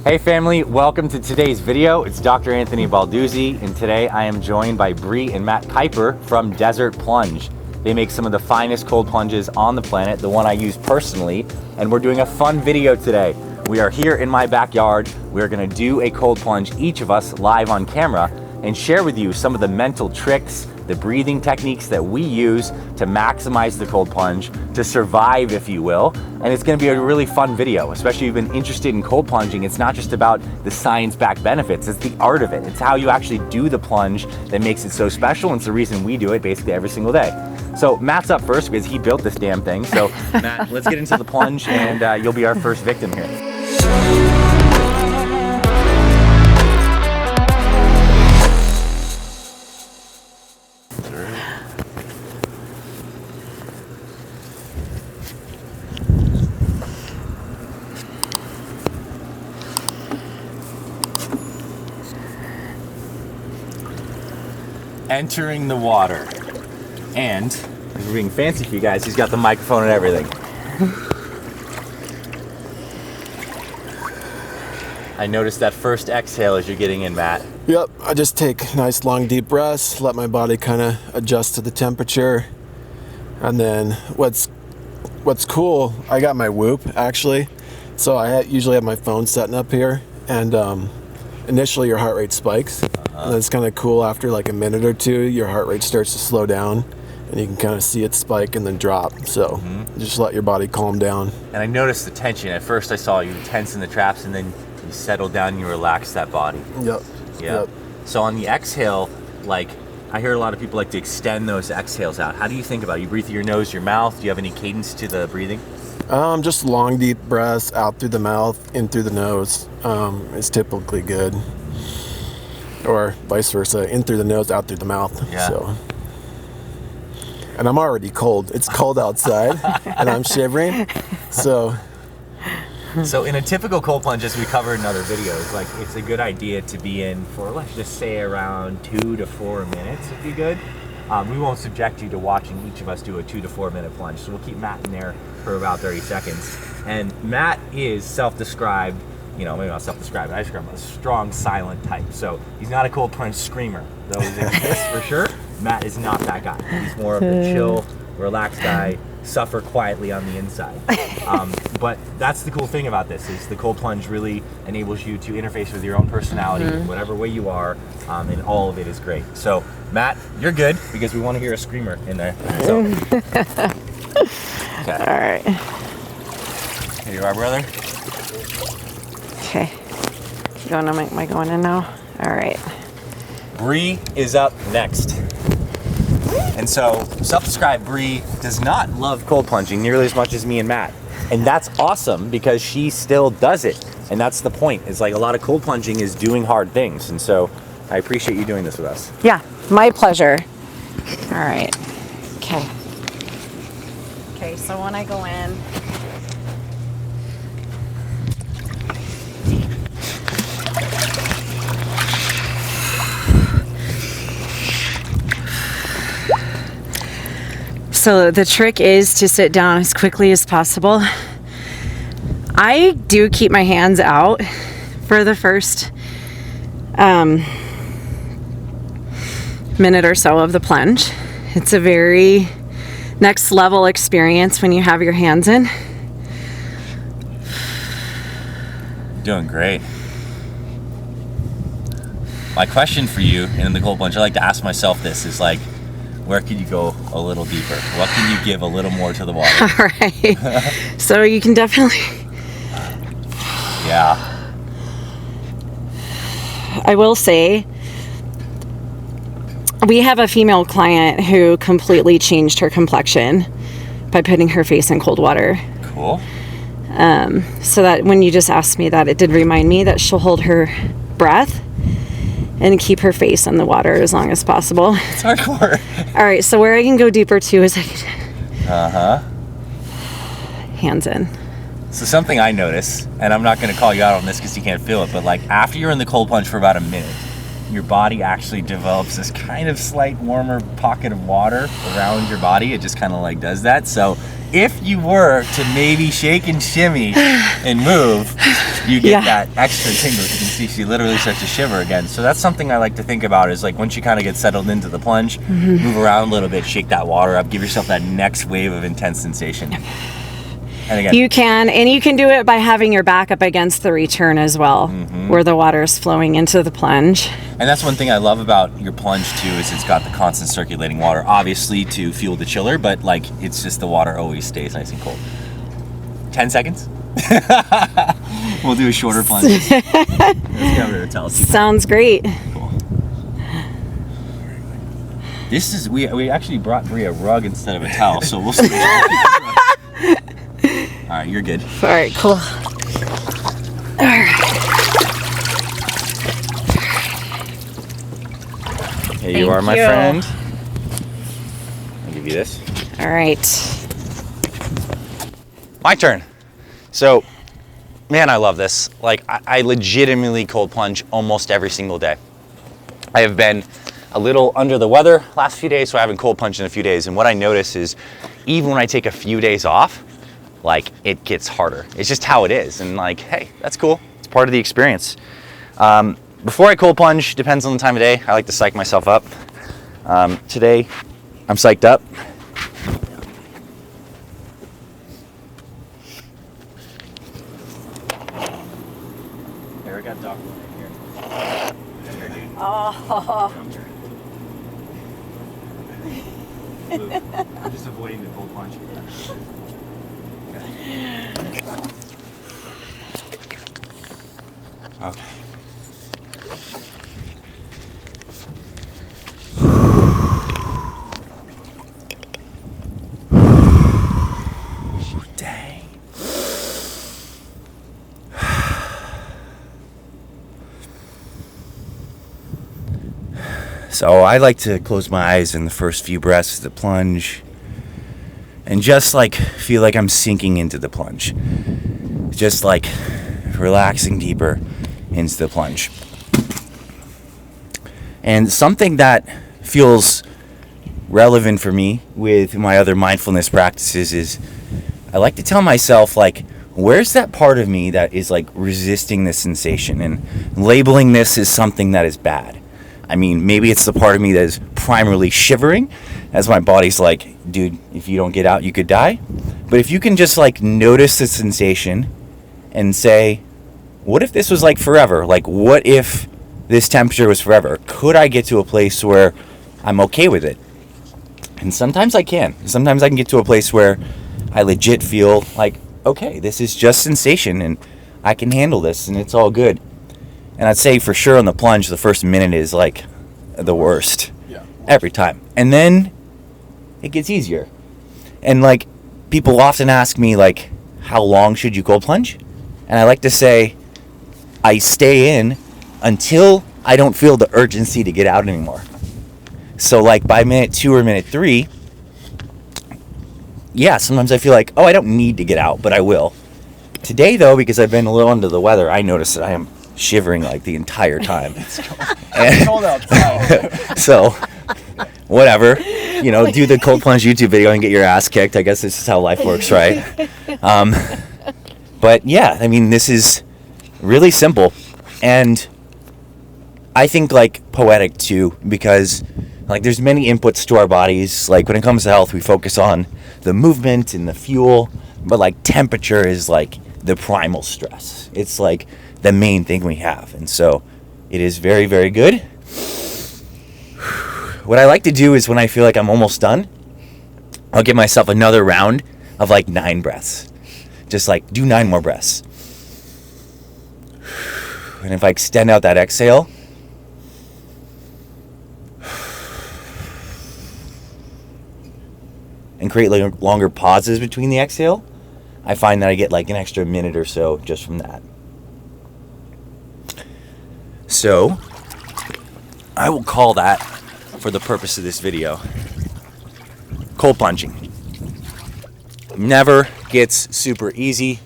Hey family, welcome to today's video. It's Dr. Anthony Balduzzi, and today I am joined by Brie and Matt Kuiper from Desert Plunge. They make some of the finest cold plunges on the planet, the one I use personally, and we're doing a fun video today. We are here in my backyard. We are gonna do a cold plunge, each of us live on camera, and share with you some of the mental tricks, the breathing techniques that we use to maximize the cold plunge, to survive, if you will. And it's gonna be a really fun video, especially if you've been interested in cold plunging. It's not just about the science-backed benefits, it's the art of it. It's how you actually do the plunge that makes it so special, and it's the reason we do it basically every single day. So Matt's up first because he built this damn thing. So Matt, let's get into the plunge, and you'll be our first victim here. Entering the water, and as we're being fancy for you guys, he's got the microphone and everything. I noticed that first exhale as you're getting in, Matt. Yep, I just take nice long deep breaths, let my body kind of adjust to the temperature, and then what's cool, I got my Whoop actually, so I usually have my phone setting up here, and initially your heart rate spikes. And it's kind of cool after like a minute or two, your heart rate starts to slow down and you can kind of see it spike and then drop. So just let your body calm down. And I noticed the tension. At first I saw you tense in the traps, and then you settle down and you relax that body. Yep. So on the exhale, like I hear a lot of people like to extend those exhales out. How do you think about it? You breathe through your nose, your mouth? Do you have any cadence to the breathing? Just long deep breaths out through the mouth, in through the nose is typically good. Or vice versa, in through the nose, out through the mouth. Yeah. So. And I'm already cold. It's cold outside, and I'm shivering. So in a typical cold plunge, as we covered in other videos, like it's a good idea to be in for, let's just say, around 2 to 4 minutes would be good. We won't subject you to watching each of us do a 2 to 4 minute plunge, so we'll keep Matt in there for about 30 seconds. And Matt is self-described, maybe not self-described, I describe him as a strong, silent type. So he's not a cold plunge screamer, though he exists for sure. Matt is not that guy. He's more of a chill, relaxed guy, suffer quietly on the inside. But that's the cool thing about this, is the cold plunge really enables you to interface with your own personality, whatever way you are, and all of it is great. So Matt, you're good, because we want to hear a screamer in there. So. Okay. All right. Here you are, brother. Okay. Am I going in now? All right. Brie is up next. And so, self-described Brie does not love cold plunging nearly as much as me and Matt. And that's awesome, because she still does it. And that's the point. It's like a lot of cold plunging is doing hard things. And so, I appreciate you doing this with us. Yeah, my pleasure. All right. Okay. Okay, so when I go in, so the trick is to sit down as quickly as possible. I do keep my hands out for the first minute or so of the plunge. It's a very next level experience when you have your hands in. Doing great. My question for you in the cold plunge, I like to ask myself this, is like, where could you go a little deeper? What can you give a little more to the water? All right. So you can definitely... Yeah. I will say, we have a female client who completely changed her complexion by putting her face in cold water. Cool. So that when you just asked me that, it did remind me that she'll hold her breath and keep her face in the water as long as possible. It's hardcore. All right, so where I can go deeper too is I can... Hands in. So something I notice, and I'm not going to call you out on this because you can't feel it, but like after you're in the cold plunge for about a minute, your body actually develops this kind of slight warmer pocket of water around your body. It just kind of like does that. So if you were to maybe shake and shimmy and move, you get that extra tingle. You can see she literally starts to shiver again. So that's something I like to think about, is like once you kind of get settled into the plunge, move around a little bit, shake that water up, give yourself that next wave of intense sensation. And again, you can do it by having your back up against the return as well, where the water is flowing into the plunge. And that's one thing I love about your plunge too, is it's got the constant circulating water, obviously to fuel the chiller, but like it's just the water always stays nice and cold. 10 seconds. We'll do a shorter plunge. Let's get over to the towel. Sounds great. Cool. This is we actually brought Brie a rug instead of a towel, so we'll see. All right, you're good. All right, cool. All right. Here you are, my friend. I'll give you this. All right. My turn. So, man, I love this. Like, I legitimately cold plunge almost every single day. I have been a little under the weather last few days, so I haven't cold plunged in a few days. And what I notice is, even when I take a few days off, like, it gets harder. It's just how it is. And like, hey, that's cool. It's part of the experience. Before I cold plunge, depends on the time of day, I like to psych myself up. Today, I'm psyched up. Here, we got Doc right here. Oh. I'm just avoiding the cold plunge. Okay. Dang. So I like to close my eyes in the first few breaths of the plunge and just like feel like I'm sinking into the plunge. Just like relaxing deeper into the plunge. And something that feels relevant for me with my other mindfulness practices is I like to tell myself, like, where's that part of me that is like resisting this sensation and labeling this as something that is bad. I mean, maybe it's the part of me that is primarily shivering as my body's like, dude, if you don't get out, you could die. But if you can just like notice the sensation and say, what if this was like forever? Like, what if this temperature was forever? Could I get to a place where I'm okay with it? And sometimes I can. Sometimes I can get to a place where I legit feel like, okay, this is just sensation and I can handle this and it's all good. And I'd say for sure on the plunge, the first minute is like the worst. Yeah. Every time. And then it gets easier. And like, people often ask me like, how long should you cold plunge? And I like to say, I stay in until I don't feel the urgency to get out anymore. So like by minute 2 or minute 3, yeah, sometimes I feel like, oh, I don't need to get out, but I will. Today though, because I've been a little under the weather, I notice that I am shivering like the entire time. It's cold outside. So, whatever, you know, do the cold plunge YouTube video and get your ass kicked. I guess this is how life works, right? But yeah, I mean, this is really simple, and I think like poetic too, because like there's many inputs to our bodies. Like when it comes to health, we focus on the movement and the fuel, but like temperature is like the primal stress. It's like the main thing we have, and so it is very, very good. What I like to do is when I feel like I'm almost done, I'll give myself another round of like 9 breaths. Just like do 9 more breaths. And if I extend out that exhale, and create like longer pauses between the exhale, I find that I get like an extra minute or so just from that. So, I will call that, for the purpose of this video, cold plunging. Never gets super easy.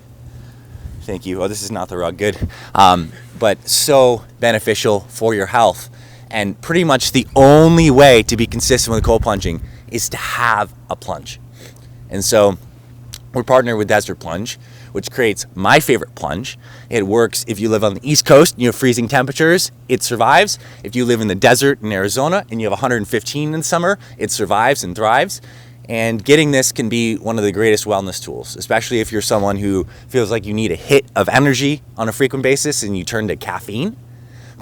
Thank you. Oh, this is not the rug. Good. But so beneficial for your health. And pretty much the only way to be consistent with cold plunging is to have a plunge. And so we're partnered with Desert Plunge, which creates my favorite plunge. It works if you live on the East Coast and you have freezing temperatures, it survives. If you live in the desert in Arizona and you have 115 in summer, it survives and thrives. And getting this can be one of the greatest wellness tools, especially if you're someone who feels like you need a hit of energy on a frequent basis and you turn to caffeine.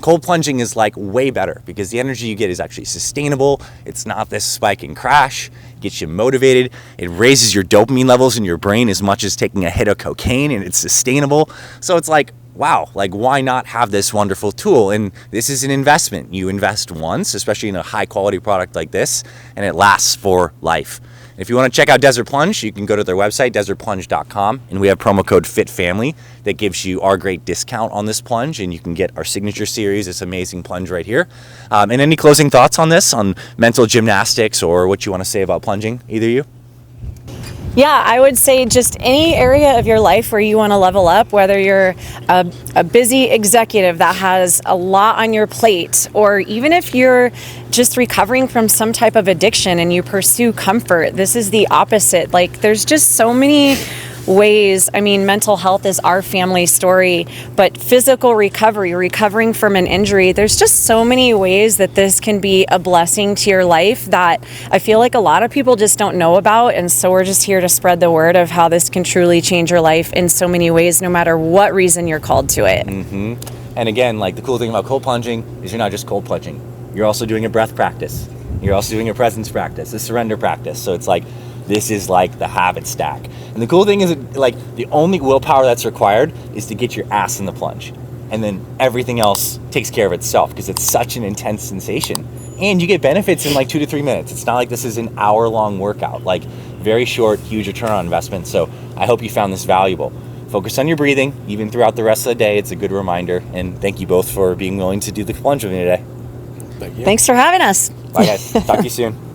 Cold plunging is like way better because the energy you get is actually sustainable. It's not this spike and crash. It gets you motivated. It raises your dopamine levels in your brain as much as taking a hit of cocaine, and it's sustainable. So it's like, wow, like why not have this wonderful tool? And this is an investment. You invest once, especially in a high quality product like this, and it lasts for life. If you want to check out Desert Plunge, you can go to their website, desertplunge.com, and we have promo code FITFAMILY that gives you our great discount on this plunge, and you can get our signature series, this amazing plunge right here. And any closing thoughts on this, on mental gymnastics, or what you want to say about plunging, either of you? Yeah, I would say just any area of your life where you want to level up, whether you're a busy executive that has a lot on your plate, or even if you're just recovering from some type of addiction and you pursue comfort, this is the opposite. Like, there's just so many ways. I mean, mental health is our family story, but physical recovery, recovering from an injury, there's just so many ways that this can be a blessing to your life that I feel like a lot of people just don't know about. And so we're just here to spread the word of how this can truly change your life in so many ways, no matter what reason you're called to it. Mm-hmm. And again, like the cool thing about cold plunging is you're not just cold plunging. You're also doing a breath practice. You're also doing a presence practice, a surrender practice. So it's like, this is like the habit stack. And the cool thing is that, like, the only willpower that's required is to get your ass in the plunge. And then everything else takes care of itself because it's such an intense sensation. And you get benefits in like 2 to 3 minutes. It's not like this is an hour-long workout. Like, very short, huge return on investment. So I hope you found this valuable. Focus on your breathing, even throughout the rest of the day. It's a good reminder. And thank you both for being willing to do the plunge with me today. Thank you. Thanks for having us. Bye, guys. Talk to you soon.